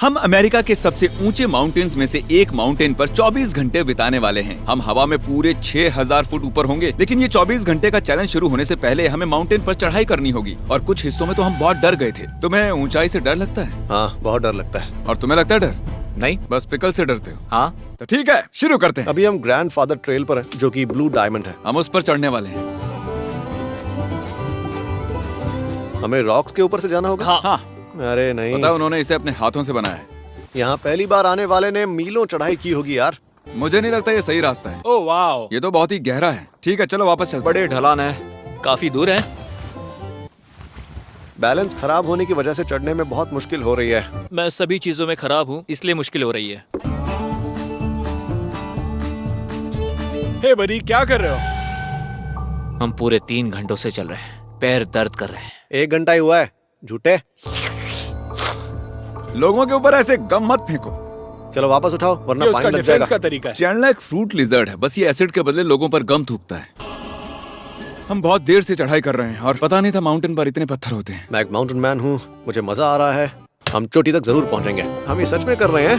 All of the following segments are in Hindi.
हम अमेरिका के सबसे ऊंचे माउंटेन्स में से एक माउंटेन पर 24 घंटे बिताने वाले हैं। हम हवा में पूरे 6000 फुट ऊपर होंगे, लेकिन ये 24 घंटे का चैलेंज शुरू होने से पहले हमें माउंटेन पर चढ़ाई करनी होगी और कुछ हिस्सों में तो हम बहुत डर गए थे। तुम्हें ऊंचाई से डर लगता है? हाँ, बहुत डर लगता है। और तुम्हें लगता है डर? नहीं, बस पिकल से डरते हो। हाँ। तो ठीक है, शुरू करते हैं। अभी हम ग्रैंडफादर ट्रेल पर हैं, जो कि ब्लू डायमंड है। हम उस पर चढ़ने वाले हैं। हमें रॉक्स के ऊपर से जाना होगा। हाँ। अरे नहीं, पता है, उन्होंने इसे अपने हाथों से बनाया है। यहाँ पहली बार आने वाले ने मीलों चढ़ाई की होगी यार। मुझे नहीं लगता ये सही रास्ता है। ओह वाओ, ये तो बहुत ही गहरा है। ठीक है, चलो वापस चलते हैं। बड़े ढलान है, काफी दूर है। बैलेंस खराब होने की वजह से चढ़ने में बहुत मुश्किल हो रही है। मैं सभी चीजों में खराब हूँ, इसलिए मुश्किल हो रही है। हे बड़ी, क्या कर रहे हो? हम पूरे 3 घंटों से चल रहे हैं, पैर दर्द कर रहे हैं। 1 घंटा ही हुआ है, झूठे। लोगों के ऊपर ऐसे गम मत फेंको। चलो वापस उठाओ, वरना ये उसका फाइन लग डिफेंस जाएगा। का तरीका है। चैंडलर एक फ्रूट लिजर्ड है, बस ये एसिड के बदले लोगों पर गम थूकता है। हम बहुत देर से चढ़ाई कर रहे हैं और पता नहीं था माउंटेन पर इतने पत्थर होते हैं। मैं एक माउंटेन मैन हूँ, मुझे मजा आ रहा है। हम चोटी तक जरूर पहुँचेंगे। हम ये सच में कर रहे हैं।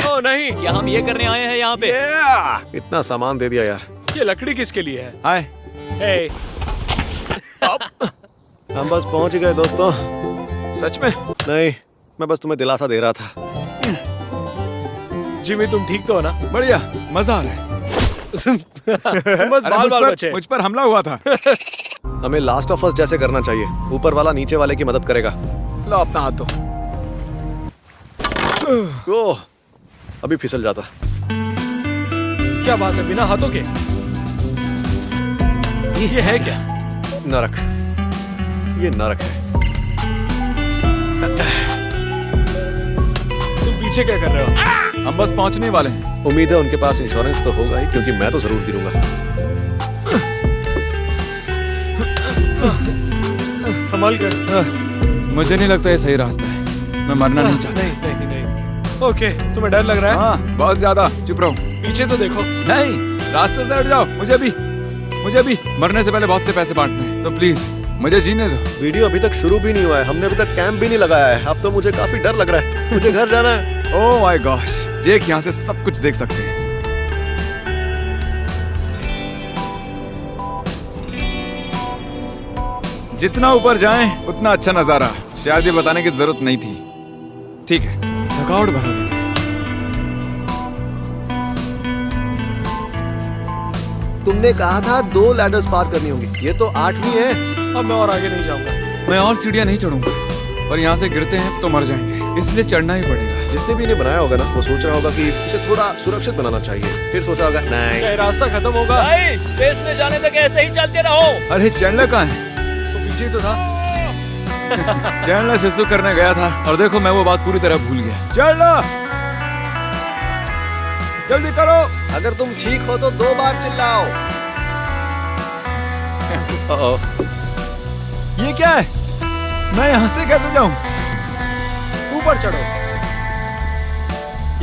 ओह नहीं, क्या हम ये करने आए हैं यहाँ पे? इतना सामान दे दिया यार। ये लकड़ी किसके लिए है? हाय। हे, हम बस पहुँच ही गए दोस्तों। सच में? नहीं, मैं बस तुम्हें दिलासा दे रहा था। जिमी तुम ठीक तो हो ना? बढ़िया, मजा आ रहा है। तुम बस अरे बाल बाल बचे। मुझ पर हमला हुआ था। हमें लास्ट ऑफ अस जैसे करना चाहिए। ऊपर वाला नीचे वाले की मदद करेगा। लो अपना हाथ दो। ओह, अभी फिसल जाता। क्या बात है, बिना हाथों के? ये है क्या? नरक, ये नरक है। तुम पीछे क्या कर रहे हो? हम बस पहुंचने वाले हैं। उम्मीद है उनके पास इंश्योरेंस तो होगा ही, क्योंकि मैं तो जरूर गिरूंगा। संभल कर। मुझे नहीं लगता ये सही रास्ता है। मैं मरना नहीं चाहता। नहीं। ओके, तुम्हें डर लग रहा है? हाँ, बहुत ज्यादा। चुप रहो। पीछे तो देखो। नहीं, रास्ते से हट जाओ। मुझे भी मरने से पहले बहुत से पैसे बांटने हैं, तो प्लीज मुझे जीने दो। वीडियो अभी तक शुरू भी नहीं हुआ है, हमने अभी तक कैंप भी नहीं लगाया है। अब तो मुझे काफी डर लग रहा है। मुझे घर जाना है। ओह माय गॉश, जेक यहाँ से सब कुछ देख सकते हैं। जितना ऊपर जाएं, उतना अच्छा नजारा। शायद ये बताने की जरूरत नहीं थी। ठीक है, थकावट भरा दिन। तुमने कहा था 2 लैडर्स पार करनी होंगी, ये तो 8वीं है। अब मैं और आगे नहीं जाऊंगा। मैं और सीढ़ियां नहीं चढ़ूंगा, और यहाँ से गिरते हैं तो मर जाएंगे, इसलिए चढ़ना ही पड़ेगा। जिसने भी इन्हें बनाया होगा ना, वो सोच रहा होगा कि इसे थोड़ा सुरक्षित बनाना चाहिए। फिर सोचा होगा नहीं, क्या ये रास्ता खत्म होगा? भाई, स्पेस में जाने तक ऐसे ही चलते रहो। अरे चैंडलर कहाँ है? तो पीछे तो था। चैंडलर सिसु करने गया था, और देखो मैं वो बात पूरी तरह भूल गया। चैंडलर, जल्दी करो। अगर तुम ठीक हो तो 2 बार चिल्लाओ। ये क्या है? मैं यहाँ से कैसे जाऊँ? ऊपर चढ़ो।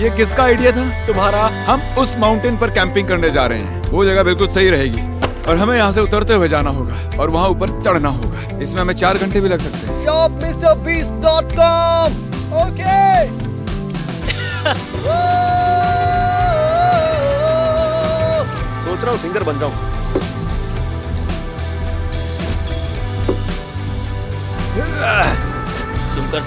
ये किसका आइडिया था? तुम्हारा। हम उस माउंटेन पर कैंपिंग करने जा रहे हैं। वो जगह बिल्कुल सही रहेगी, और हमें यहाँ से उतरते हुए जाना होगा और वहाँ ऊपर चढ़ना होगा। इसमें हमें 4 घंटे भी लग सकते हैं। shopmrbeast.com। ओके। सोच रहा हूँ सिंगर बन जाऊँ। तुम कर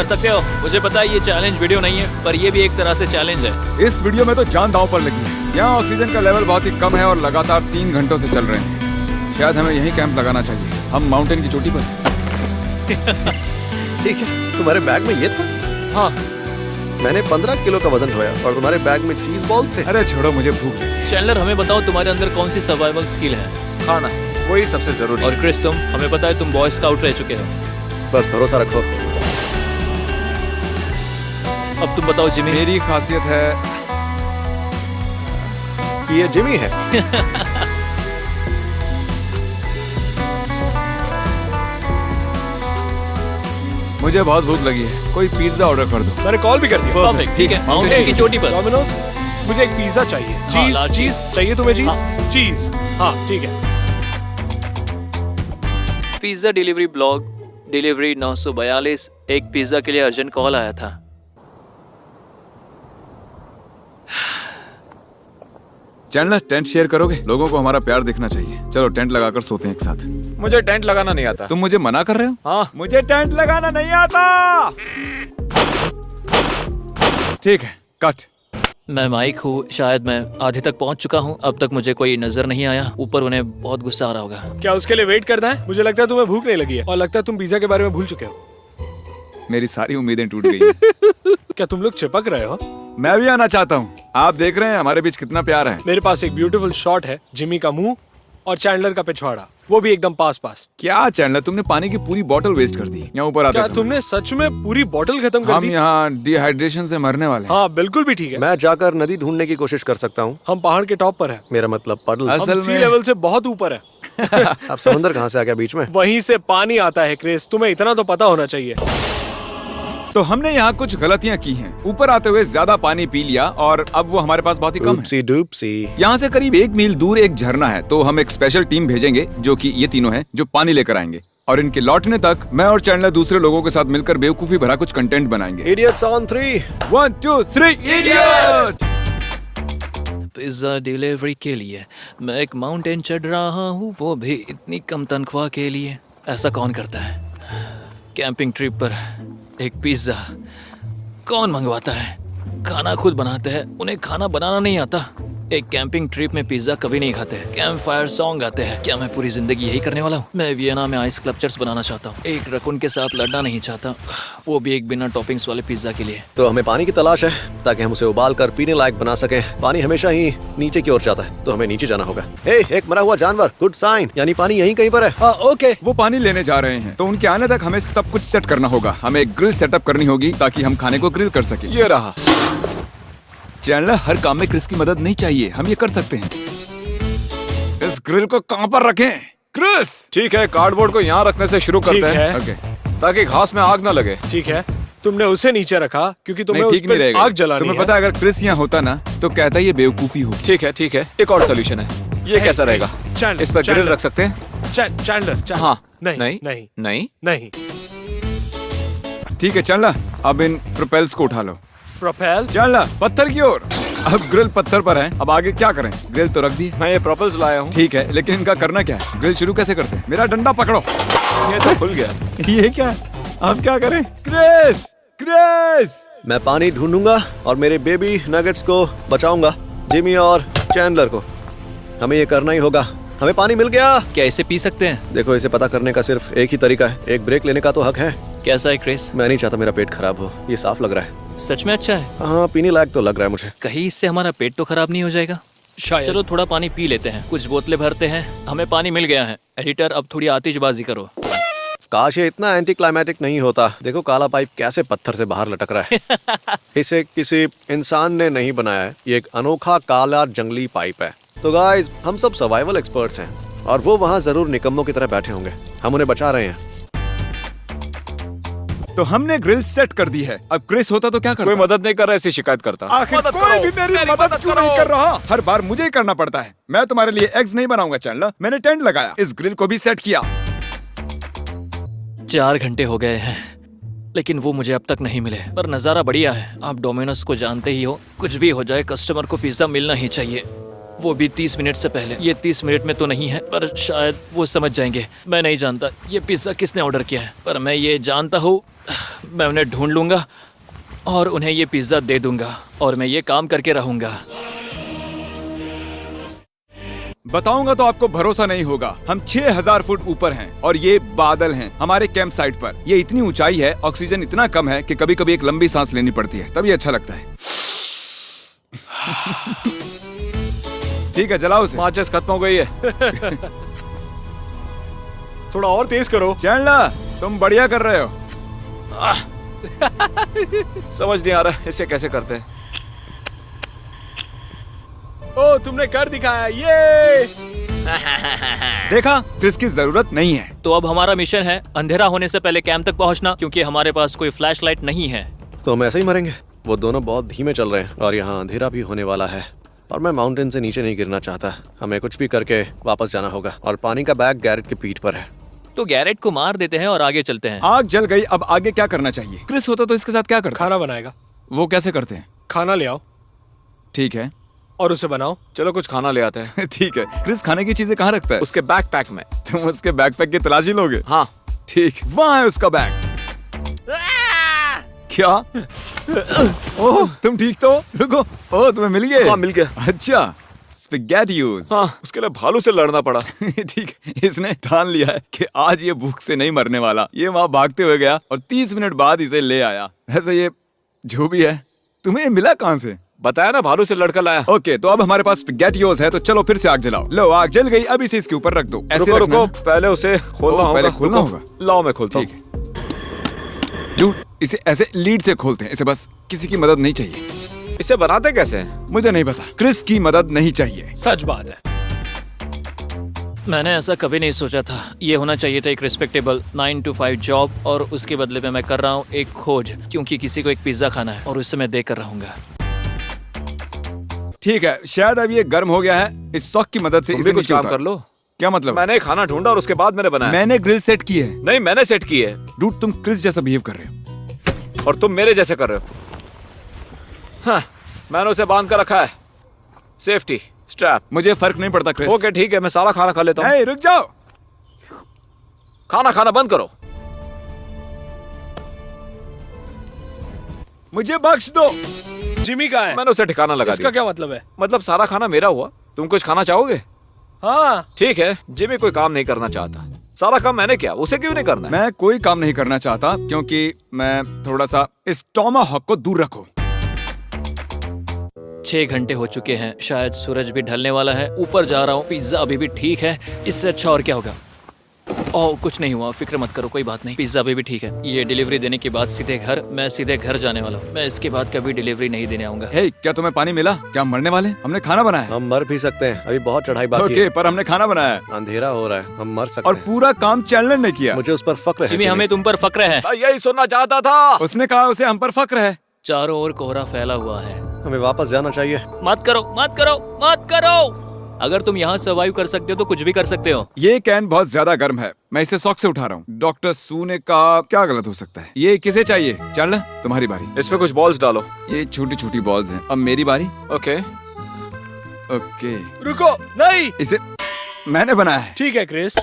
सकते हो। मुझे पता है ये चैलेंज वीडियो नहीं है, पर ये भी एक तरह से चैलेंज है। इस वीडियो में तो जान दांव पर लगी है। यहाँ ऑक्सीजन का लेवल बहुत ही कम है और लगातार 3 घंटों से चल रहे हैं। शायद हमें यहीं कैंप लगाना चाहिए। हम माउंटेन की चोटी पर। ठीक है, तुम्हारे बैग में ये था? हाँ। मैंने 15 किलो का वजन ढोया और तुम्हारे बैग में चीज बॉल्स थे। अरे छोड़ो, मुझे भूख लगी। चैंडलर, हमें बताओ तुम्हारे अंदर कौन सी सर्वाइवल स्किल है? खाना, वही सबसे जरूरी। और क्रिस, तुम, हमें पता है तुम बॉय स्काउट रह चुके हो। बस भरोसा रखो। अब तुम बताओ जिमी। मेरी खासियत है कि ये जिमी है। मुझे बहुत भूख लगी है, कोई पिज्जा ऑर्डर कर दो। मैंने कॉल भी कर दिया। परफेक्ट, ठीक है। माउंटेन की चोटी पर। डोमिनोज, मुझे एक पिज्जा चाहिए। चीज, लार्ज चीज चाहिए तुम्हें? चीज, चीज। हाँ, ठीक है। Pizza delivery blog delivery 942। एक पिज्ज़ा के लिए अर्जेंट कॉल आया था। चैंडलर, टेंट शेयर करोगे? लोगों को हमारा प्यार दिखना चाहिए। चलो टेंट लगाकर सोते हैं एक साथ। मुझे टेंट लगाना नहीं आता। तुम मुझे मना कर रहे हो? हाँ, मुझे टेंट लगाना नहीं आता। ठीक है, कट। मैं माइक हूँ, शायद मैं आधे तक पहुँच चुका हूँ। अब तक मुझे कोई नजर नहीं आया। ऊपर उन्हें बहुत गुस्सा आ रहा होगा। क्या उसके लिए वेट करना है? मुझे लगता है तुम्हें भूख नहीं लगी है और लगता है तुम पिज्जा के बारे में भूल चुके हो। मेरी सारी उम्मीदें टूट गई हैं। क्या तुम लोग चिपक रहे हो? मैं भी आना चाहता हूँ। आप देख रहे हैं हमारे बीच कितना प्यार है। मेरे पास एक ब्यूटीफुल शॉट है, जिमी का मुंह और चैंडलर का पिछवाड़ा, वो भी एकदम पास पास। क्या चैंडलर, तुमने पानी की पूरी बोतल वेस्ट कर दी यहाँ ऊपर आते क्या समय। तुमने सच में पूरी बोतल खत्म कर हम दी? यहाँ डिहाइड्रेशन से मरने वाले हैं। हाँ बिल्कुल भी ठीक है। मैं जाकर नदी ढूंढने की कोशिश कर सकता हूँ। हम पहाड़ के टॉप पर है। मेरा मतलब पडल। असल हम सी में- लेवल से बहुत ऊपर है। अब समंदर कहाँ से आ गया बीच में? वहीं से पानी आता है क्रिस, तुम्हें इतना तो पता होना चाहिए। तो हमने यहाँ कुछ गलतियाँ की हैं। ऊपर आते हुए ज्यादा पानी पी लिया और अब वो हमारे पास बहुत ही कम है। डूपसी डूपसी। यहाँ से करीब 1 मील दूर एक झरना है, तो हम एक स्पेशल टीम भेजेंगे जो कि ये तीनों हैं, जो पानी लेकर आएंगे। और इनके लौटने तक मैं और चैंडलर दूसरे लोगों के साथ मिलकर बेवकूफी भरा कुछ कंटेंट बनाएंगे। Idiots on 3। 1 2 3 idiot. Pizza delivery के लिए मैं एक माउंटेन चढ़ रहा हूँ, वो भी इतनी कम तनख्वाह के लिए। ऐसा कौन करता है? कैंपिंग ट्रिप पर एक पिज्ज़ा कौन मंगवाता है? खाना खुद बनाते हैं, उन्हें खाना बनाना नहीं आता। एक कैंपिंग ट्रिप में पिज्ज़ा कभी नहीं खाते। कैंप फायर सॉन्ग गाते हैं। क्या मैं पूरी जिंदगी यही करने वाला हूँ? मैं वियना में आइस स्कल्पचर्स बनाना चाहता हूँ। एक रकून के साथ लड़ना नहीं चाहता, वो भी एक बिना टॉपिंग्स वाले पिज्ज़ा के लिए। तो हमें पानी की तलाश है ताकि हम उसे उबाल कर पीने लायक बना सकें। पानी हमेशा ही नीचे की ओर जाता है, तो हमें नीचे जाना होगा। हे, एक मरा हुआ जानवर, गुड साइन, यानी पानी यहीं कहीं पर है। हाँ ओके। वो पानी लेने जा रहे हैं, तो उनके आने तक हमें सब कुछ सेट करना होगा। हमें एक ग्रिल सेटअप करनी होगी ताकि हम खाने को ग्रिल कर सके। ये रहा। चैंडलर, हर काम में क्रिस की मदद नहीं चाहिए, हम ये कर सकते हैं। इस ग्रिल को कहाँ पर रखें? क्रिस, ठीक है, कार्डबोर्ड को यहाँ रखने से शुरू करते हैं ओके। ताकि घास में आग न लगे। ठीक है, तुमने उसे नीचे रखा क्योंकि तुम्हें नहीं, उस ठीक नहीं पर रहेगा। आग जलानी तुम्हें है। पता है, अगर क्रिस यहाँ होता ना तो कहता ये बेवकूफी हो। ठीक है, एक और सोल्यूशन है। ये कैसा रहेगा? चैंडलर, इस पर ग्रिल चैंडलर। रख सकते हैं। चैंडलर। हाँ। नहीं नहीं नहीं नहीं नहीं। ठीक है चैंडलर, अब इन प्रोपेल्स को उठा लो। प्रोपेल। चैंडलर, पत्थर की ओर। अब ग्रिल पत्थर पर है, अब आगे क्या करें? ग्रिल तो रख दी। मैं ये प्रोपेल्स लाया हूँ। ठीक है, लेकिन इनका करना क्या है? ग्रिल शुरू कैसे करते हैं? मेरा डंडा पकड़ो। ये तो खुल गया। ये क्या? अब क्या करें? Chris, Chris. मैं पानी ढूंढूंगा और मेरे बेबी नगेट्स को बचाऊंगा, जिमी और चैंडलर को। हमें ये करना ही होगा। हमें पानी मिल गया। क्या इसे पी सकते हैं? देखो, इसे पता करने का सिर्फ एक ही तरीका है। एक ब्रेक लेने का तो हक है। कैसा है क्रिस? मैं नहीं चाहता मेरा पेट खराब हो। ये साफ लग रहा है। सच में अच्छा है? हाँ, पीने लायक तो लग रहा है मुझे। कहीं इससे हमारा पेट तो खराब नहीं हो जाएगा? शायद। चलो थोड़ा पानी पी लेते हैं। कुछ बोतलें भरते हैं। हमें पानी मिल गया है। एडिटर, अब थोड़ी आतिशबाजी करो। काश ये इतना एंटी क्लाइमेटिक नहीं होता। देखो काला पाइप कैसे पत्थर से बाहर लटक रहा है। इसे किसी इंसान ने नहीं बनाया है। ये एक अनोखा काला जंगली पाइप है। तो गाइस, हम सब सर्वाइवल एक्सपर्ट्स हैं और वो वहाँ जरूर निकम्मों की तरह बैठे होंगे। हम उन्हें बचा रहे हैं। तो हमने ग्रिल सेट कर दी है। अब क्रिस होता तो क्या करता? कोई मदद नहीं कर रहा, ऐसी शिकायत करता। आखिर कोई भी मेरी मदद क्यों नहीं कर रहा? हर बार मुझे ही करना पड़ता है। मैं तुम्हारे लिए एग्स नहीं बनाऊंगा चैंडलर। मैंने टेंट लगाया, इस ग्रिल को भी सेट किया। 4 घंटे हो गए हैं, लेकिन वो मुझे अब तक नहीं मिले। पर नज़ारा बढ़िया है। आप डोमिनोज को जानते ही हो, कुछ भी हो जाए कस्टमर को पिज्ज़ा मिलना ही चाहिए, वो भी 30 मिनट से पहले। ये 30 मिनट में तो नहीं है, पर शायद वो समझ जाएंगे। मैं नहीं जानता ये पिज़्ज़ा किसने ऑर्डर किया है, पर मैं ये जानता हूँ, मैं उन्हें ढूंढ लूँगा और उन्हें ये पिज़्ज़ा दे दूँगा और मैं ये काम करके रहूँगा। बताऊंगा तो आपको भरोसा नहीं होगा। हम 6000 फुट ऊपर हैं और ये बादल हैं हमारे कैंप साइट पर। ये इतनी ऊंचाई है, ऑक्सीजन इतना कम है कि कभी कभी एक लंबी सांस लेनी पड़ती है, तभी अच्छा लगता है। ठीक है, जलाओ उसे। माचिस खत्म हो गई है। थोड़ा और तेज करो। चैंडलर, तुम बढ़िया कर रहे हो। समझ नहीं आ रहा इसे कैसे करते हैं। ओ, तुमने कर दिखाया। ये देखा, क्रिस की जरूरत नहीं है। तो अब हमारा मिशन है अंधेरा होने से पहले कैंप तक पहुंचना, क्योंकि हमारे पास कोई फ्लैशलाइट नहीं है। तो हम ऐसे ही मरेंगे। वो दोनों बहुत धीमे चल रहे हैं और यहाँ अंधेरा भी होने वाला है। और मैं माउंटेन से नीचे नहीं गिरना चाहता। हमें कुछ भी करके वापस जाना होगा और पानी का बैग गैरेट की पीठ पर है। तो गैरेट को मार देते हैं और आगे चलते हैं। आग जल गई, अब आगे क्या करना चाहिए? क्रिस होता तो इसके साथ क्या करता? खाना बनाएगा। वो कैसे करते हैं? खाना ले आओ ठीक है। और उसे बनाओ। चलो कुछ खाना ले आते हैं। ठीक है। क्रिस खाने की चीजें कहाँ रखता है? उसके बैकपैक में। तुम उसके बैकपैक की तलाशी लोगे? हाँ। ठीक, वहाँ है उसका बैग। क्या? ओह, तुम ठीक तो? रुको। ओह, तुम्हें मिल गए? हाँ, मिल गया। अच्छा, स्पैगेटियोस। हाँ, उसके लिए भालू से लड़ना पड़ा। ठीक है, इसने ठान लिया है कि आज ये भूख से नहीं मरने वाला। ये वहां भागते हुए गया और 30 मिनट बाद इसे ले आया। वैसे ये जो भी है, तुम्हें ये मिला कहाँ से? बताया ना, भालू से लड़का लाया। ओके, तो अब हमारे पास स्पैगेटियोस है, तो चलो फिर से आग जलाओ। लो, आग जल गई, अब इसे इसके ऊपर रख दो। ऐसे रुको रखना रुको, है। पहले उसे खोलना ओह, होगा। पहले खोलना रुको, होगा। लाओ मैं खोलता हूँ। ठीक है। डूड, इसे ऐसे लीड से खोलते हैं। इसे बस किसी की मदद नहीं चाहिए। इसे बनाते कैसे हैं? मुझे नहीं पता। क्रिस की मदद नहीं चाहिए। सच बात है। मैंने ऐसा कभी नहीं सोचा था। ये होना चाहिए था एक रिस्पेक्टेबल 9 to 5 जॉब, और उसके बदले में मैं कर रहा हूँ एक खोज, क्योंकि किसी को एक पिज्जा खाना है और उससे मैं देकर रहूंगा। ठीक है, शायद अब ये गर्म हो गया है। इस सॉक की मदद से तुम इसे भी कुछ नीचे काम उतारो। कर लो। क्या मतलब? मैंने खाना ढूंढा और उसके बाद मैंने बनाया। मैंने ग्रिल सेट की है। नहीं, मैंने सेट की है डूड, तुम क्रिस जैसा बिहेव कर रहे हो। और तुम मेरे जैसे कर रहे हो। हाँ, मैंने उसे बांध कर रखा है। Safety strap. मुझे फर्क नहीं पड़ता क्रिस। ओके ठीक है, मैं सारा खाना खा लेता हूँ। नहीं, रुक जाओ। खाना खाना बंद करो। मुझे बख्श दो। जिमी कहाँ है? मैंने उसे ठिकाना लगा इसका दिया। क्या मतलब है? मतलब सारा खाना मेरा हुआ। तुम कुछ खाना चाहोगे? हाँ। ठीक है, जिमी कोई काम नहीं करना चाहता। सारा काम मैंने किया, उसे क्यों नहीं करना है? मैं कोई काम नहीं करना चाहता क्योंकि मैं थोड़ा सा इस टॉमाहॉक को दूर रखो। 6 घंटे हो चुके हैं, शायद सूरज भी ढलने वाला है। ऊपर जा रहा हूँ, पिज्जा अभी भी ठीक है। इससे अच्छा और क्या होगा? ओह, कुछ नहीं हुआ, फिक्र मत करो, कोई बात नहीं। पिज्जा अभी भी ठीक है। ये डिलीवरी देने के बाद सीधे घर, मैं सीधे घर जाने वाला हूँ। मैं इसके बाद कभी डिलीवरी नहीं देने आऊंगा। हे, क्या तुम्हें पानी मिला? क्या हम मरने वाले? हमने खाना बनाया है। हम मर भी सकते हैं, अभी बहुत चढ़ाई बाकी ओके, है। पर हमने खाना बनाया है अंधेरा हो रहा है, हम मर सकते और हैं। पूरा काम चैनलर ने किया। मुझे उस पर फक्र है जिमी, जिमी। हमें तुम पर फक्र है। मैं यही सुनना चाहता था। उसने कहा उसे हम पर फक्र है। चारों ओर कोहरा फैला हुआ है। हमें वापस जाना चाहिए। मत करो, मत करो, मत करो। अगर तुम यहाँ सर्वाइव कर सकते हो तो कुछ भी कर सकते हो। ये कैन बहुत ज्यादा गर्म है। मैं इसे शौक से उठा रहा हूँ। डॉक्टर सू ने कहा क्या गलत हो सकता है? ये किसे चाहिए? चैनलर, तुम्हारी बारी। इसमें कुछ बॉल्स डालो। ये छोटी छोटी बॉल्स हैं। अब मेरी बारी। ओके। ओके, रुको, नहीं। इसे मैंने बनाया है। ठीक है क्रिस,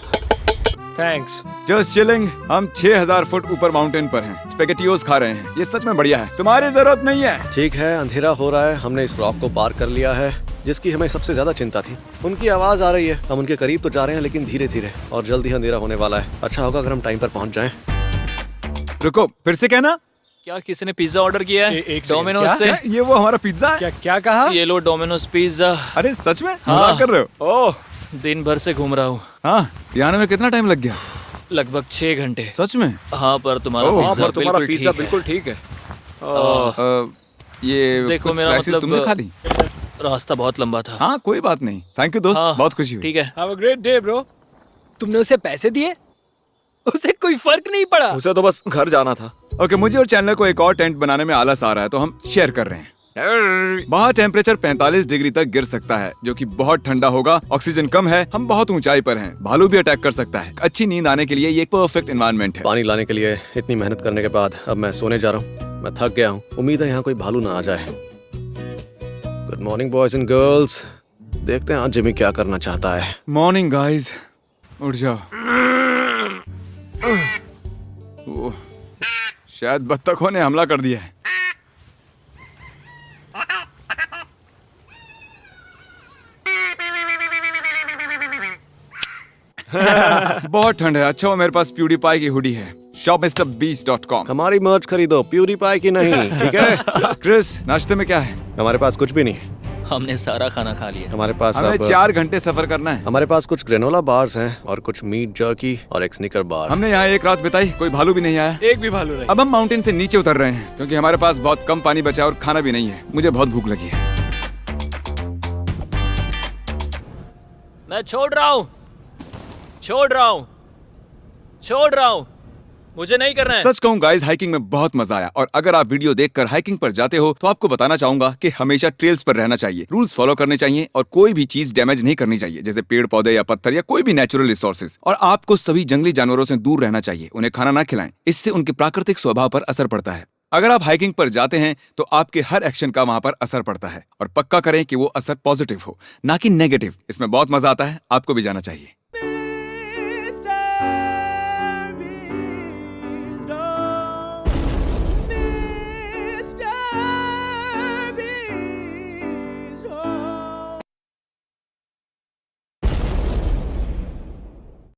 थैंक्स। Just chilling. हम 6000 फुट ऊपर माउंटेन पर हैं। स्पेगेटियोस खा रहे हैं। ये सच में बढ़िया है। तुम्हारी जरूरत नहीं है। ठीक है, अंधेरा हो रहा है। हमने इस रॉक को पार कर लिया है जिसकी हमें सबसे ज्यादा चिंता थी। उनकी आवाज आ रही है। हम उनके करीब तो जा रहे हैं लेकिन धीरे धीरे, और जल्दी अंधेरा होने वाला है। अच्छा होगा अगर हम टाइम पर पहुंच जाएं। रुको, फिर से कहना। क्या किसी ने पिज्जा ऑर्डर किया है? एक सेकंड, डोमिनोज क्या? से। क्या? ये वो हमारा पिज्जा है? क्या क्या कहा? ये लो डोमिनोज पिज्जा। अरे सच में? हाँ। मजाक कर रहे हो? ओह, दिन भर से घूम रहा हूँ, हाँ, ये आने में कितना टाइम लग गया? लगभग 6 घंटे। सच में? हाँ, पर तुम्हारा ओह, हाँ, पिज्जा पर तुम्हारा बिल्कुल पिज्जा ठीक है। बिल्कुल ठीक है। ये देखो, कुछ मेरा slices मतलब- तुमने खा ली? रास्ता बहुत लंबा था। हाँ, कोई बात नहीं। थैंक यू दोस्त, हाँ, बहुत खुशी हुई। ठीक है। Have a great day bro. तुमने उसे पैसे दिए? उसे कोई फर्क नहीं पड़ा। उसे तो बस घर जाना था। ओके, मुझे और चैनलर को एक और टेंट बनाने में आलस आ रहा है, तो हम शेयर कर रहे हैं। बाहर टेम्परेचर 45 डिग्री तक गिर सकता है, जो कि बहुत ठंडा होगा। ऑक्सीजन कम है, हम बहुत ऊंचाई पर हैं। भालू भी अटैक कर सकता है। अच्छी नींद आने के लिए ये एक परफेक्ट एनवायरनमेंट है। पानी लाने के लिए इतनी मेहनत करने के बाद अब मैं सोने जा रहा हूँ। मैं थक गया हूँ। उम्मीद है यहाँ कोई भालू ना आ जाए। Good morning boys and girls. देखते हैं आज जिमी क्या करना चाहता है। मॉर्निंग गाइस, उठ जाओ। ओह, शायद बत्तखों ने हमला कर दिया है। बहुत ठंड है। अच्छा हो मेरे पास प्यूडीपाई की हुडी है। shopmrbeast.com। हमारी मर्च खरीदो, प्यूरीपाई की नहीं, ठीक है? क्रिस, नाश्ते में क्या है? हमारे पास कुछ भी नहीं है। हमने सारा खाना खा लिया। हमारे पास हमें अब 4 घंटे सफर करना है। हमारे पास कुछ ग्रेनोला बार्स हैं और कुछ मीट जर्की और एक स्निकर बार। हमने यहाँ एक रात बिताई, कोई भालू भी नहीं आया। एक भी भालू नहीं। अब हम माउंटेन से नीचे उतर रहे हैं क्योंकि हमारे पास बहुत कम पानी बचा है और खाना भी नहीं है। मुझे बहुत भूख लगी है। मैं छोड़ रहा हूँ, छोड़ रहा हूँ, छोड़ रहा हूँ। मुझे नहीं करना है। सच कहूं गाइस, हाइकिंग में बहुत मजा आया। और अगर आप वीडियो देखकर हाइकिंग पर जाते हो तो आपको बताना चाहूंगा कि हमेशा ट्रेल्स पर रहना चाहिए, रूल्स फॉलो करने चाहिए और कोई भी चीज डैमेज नहीं करनी चाहिए, जैसे पेड़ पौधे या पत्थर या कोई भी नेचुरल रिसोर्सेज। और आपको सभी जंगली जानवरों से दूर रहना चाहिए, उन्हें खाना ना खिलाएं, इससे उनके प्राकृतिक स्वभाव पर असर पड़ता है। अगर आप हाइकिंग पर जाते हैं तो आपके हर एक्शन का वहां पर असर पड़ता है, और पक्का करें कि वो असर पॉजिटिव हो, ना कि नेगेटिव। इसमें बहुत मजा आता है, आपको भी जाना चाहिए।